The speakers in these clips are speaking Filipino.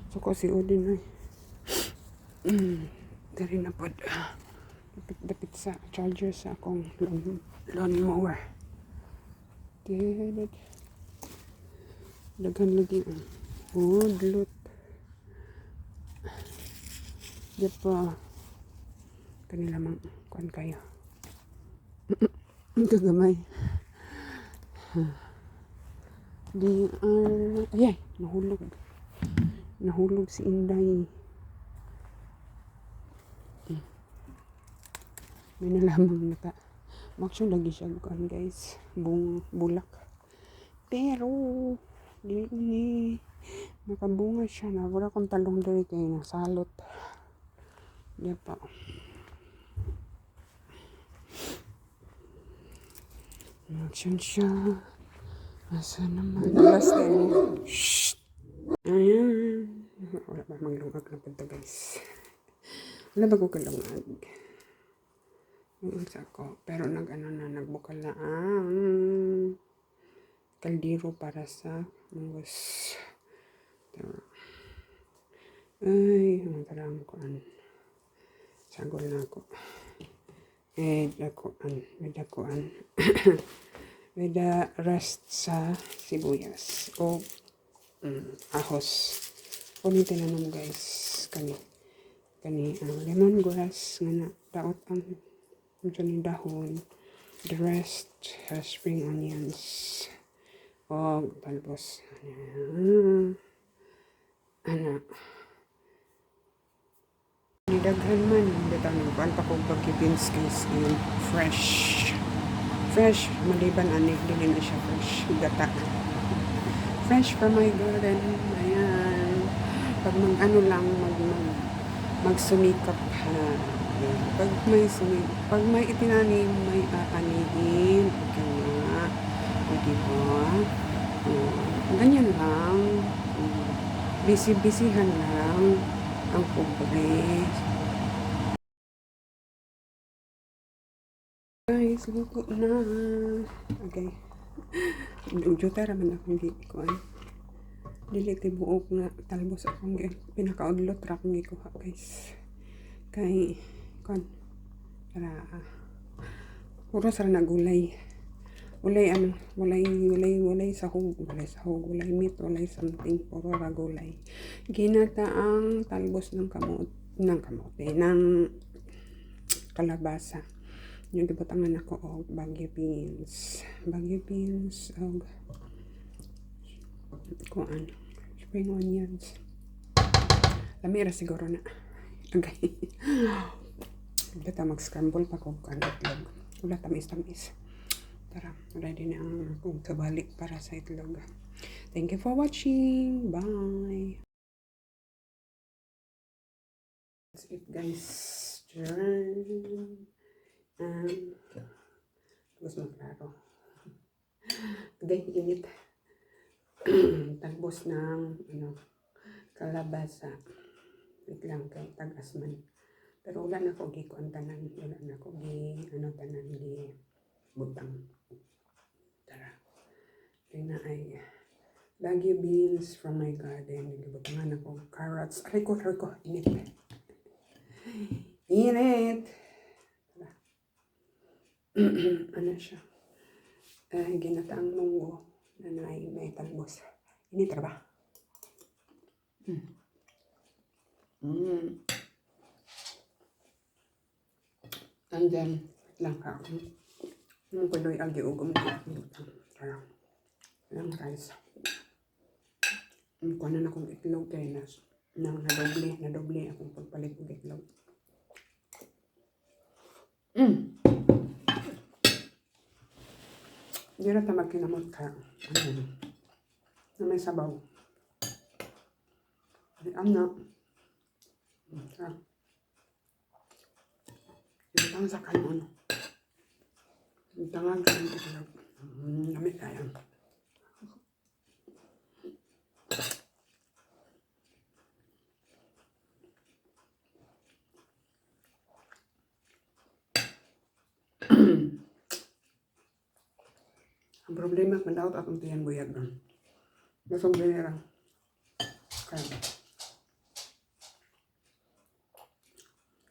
So ko si Odin ay. Dari na pod. Dapit sa charger sa akong lawnmower. David. Daghan lagi ang hudlot. Di pa kanila mang kuan kayo. Kagamay. Di ayay, nahulog si Inday. May nalamang naka maksyon lagi siya kuan guys, bulak, pero di nakabunga siya na wala kong talong diri kay nasalot. Di pa maksyon siya. Asa naman last time. Shh. Ayan, wala pa maglungag na punta guys. Wala ba ko kalungag yung sa ko, pero nagbukal na ang kaldero para sa mungos. Ay, ang tarang koan. Sagol na ako. Dakuan. With the rest sa sibuyas o ahos. Kulitin na naman guys. Kani lemongrass nga na daot ang yung dahon. The rest spring onions o talbos. Nidaghan man bitang kuan pa kog bagyo beans guys fresh maliban ani dili na siya fresh gata fresh from my garden. Ayan, pag magsumikap pag may itinanim may aanihin. Okay nga o diba, ganyan lang, busy-busyhan lang ang pobre. Guys, luto na. Okay. Juta raman akong gikuan. Dili kay buok nga talbos akong pinakaudlot ra akong gikuha guys. Kay kon para puro sa nagulay. Walay sahog, walay meat, walay something, puro ra gulay. Ginata ang talbos ng kamote, ng kalabasa. Yung gibutangan ako og bagyo beans og kuan spring onions. Lamira siguro na. Okay. Beta mag-scramble pa kung itlog. Wala tamis. Tara, ready na ang akong kabalik para sa itlog. Thank you for watching. Bye. That's it guys. Tapos maklaro. Okay, init. Talbos ng kalabasa. Wait lang kay tagasman. Pero wala na ko gikuan tanan. Wala na ko tanan butang. Tara. Kaya ay bagyo beans from my garden. Gibutangan ako carrots. Aray ko. Init. Tara. Ano siya? Ginataang munggo na may talbos. Init ra ba? And then, lang ka. Kuloy agi ugom ko. Tara. Lang guys. Kuha na akong itlog kay nadoble akong pagpalit ng itlog. Di na tamag kinamot ka. Na may sabaw. Tara. Yung sa kanon. Yung tangag ka ng itlog. Lamit kaya. Ang problema kung daot akong tiyan buyag. Basog din lang. Kaya.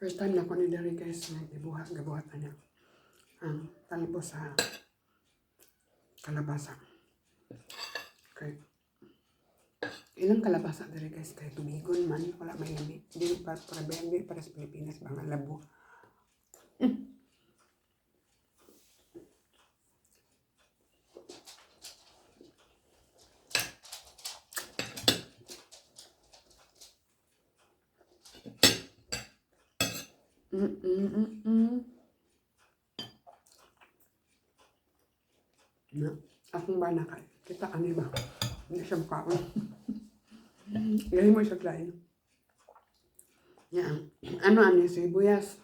First time na ko ni Dari guys na gabuhat na niya ang talbos sa kalabasa. Okay. Ilang kalabasa Dari guys kay tubigon man wala may labi. Di para sa Pilipinas mga labo. Na, akong ba kita ano ba? Hindi siya mukhaon. Galing mo siya klain. Yan. Ano sibuyas.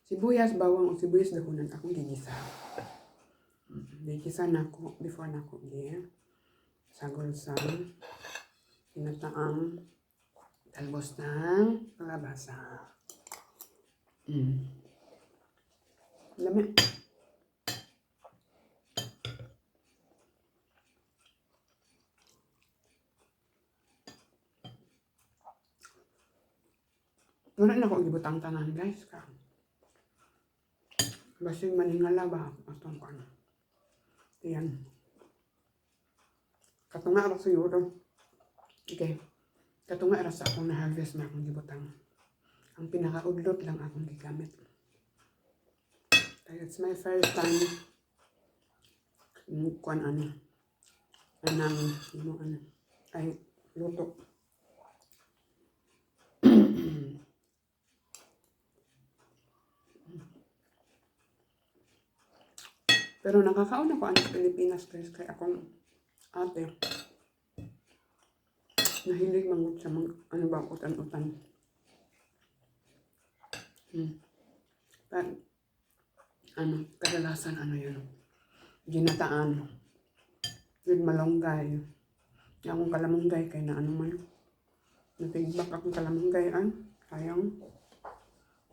Sibuyas, bawang o sibuyas dahunan akong gigisa. Gigisa na ako before na ako sagol sa pinataang talbos ng kalabasa. Lami. Wala na ako gibutang tanan guys ka. Basig maningala ba atong ko ano. Ayan. Katunga ara siguro. Okay. Katunga ara sa akong na-harvest na akong gibutang. Ang pinakaudlot lang akong gigamit. It's my first time kuan ano. Ay luto. Pero nakakaon ako sa Pilipinas guys kaya akong ate nahilig mangut sa utan-utan. Kadalasan yun. Ginataan. With malunggay. Yung kalamunggay kay na man. Natigbak akong kalamunggay sayang.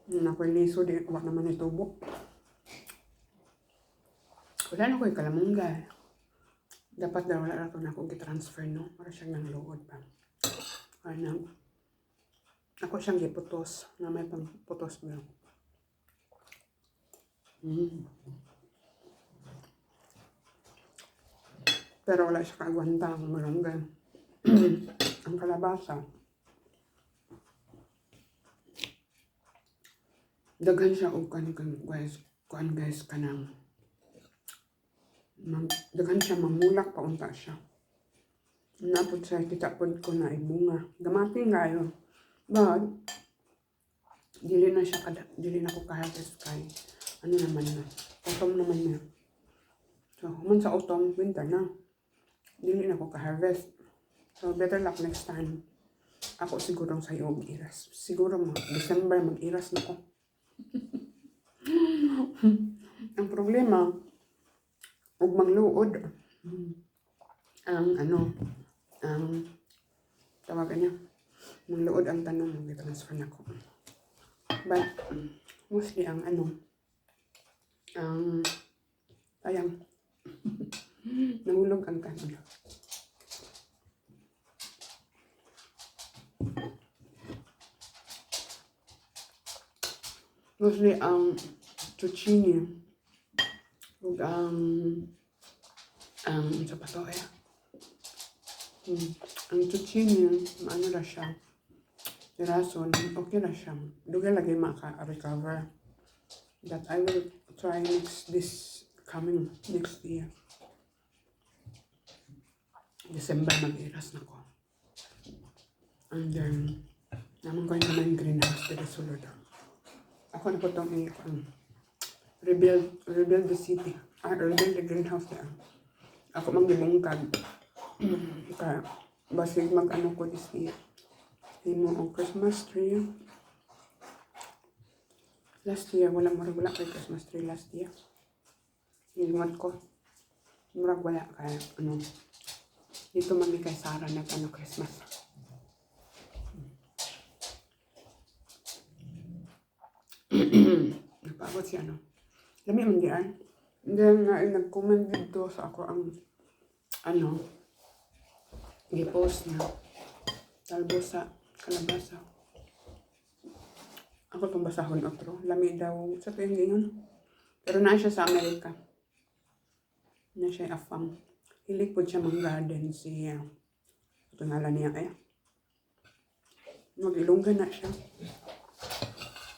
Nakoy liso di wak naman itubo. Wala na ko yung kalamunggay. Dapat daw wala na ako gitransfer no. Para siyang nang luod pa. Ako siyang giputos. Na may pang putos mo. Pero wala siya kaagwanta ang malunggay. Ang kalabasa. Daghan siya o kan guys kanang daghan siya mamulak paunta siya. Napod siya kita pod ko na ibunga. Gamating gayo. But dili na ko ka-harvest kay naman na. Autumn naman na. So, human sa autumn, winter na. Dili na ko ka-harvest. So, better luck next time. Ako siguro sa'yo mag-iras. Siguro December mag-iras na ko. Ang problema, ug mangluod ang tawagan niya. Mangluod ang tanong mag-transfer na ko. But, mostly ang sayang. Nahulog ang kanon. Mostly ang zucchini ug ang sa pato ang zucchini ra siya rason okay na siya duga lagi maka-recover that I will try next year December mag-iras na ko and then naman ko yung greenhouse dito sulod ako na po itong rebuild the city rebuild the greenhouse na ako magbibungkag kaya basig ko this year himo ang Christmas tree last year wala kay Christmas tree last year ilimot ko murag wala kaya dito mami kay Sarah Christmas napagod siya lami man diyan then nag-comment dito sa ako ang i-post na talbos sa kalabasa Ako itong basahon otro. Lami daw. Sa ito yung gingon. Pero na siya sa Amerika. Na siya afam. Hilig po siya mga garden siya. Ito ngalan niya kaya. Mag-ilongga na siya.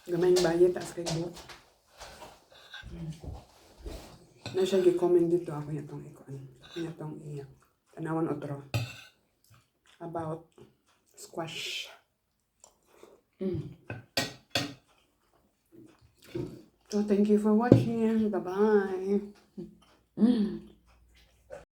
Gamay yung bayad, taas kay buhok. Na siya gi-comment dito. Ako niya itong ikuan. Ako niya itong iyak. Tanawan otro. About squash. So, thank you for watching. Bye-bye.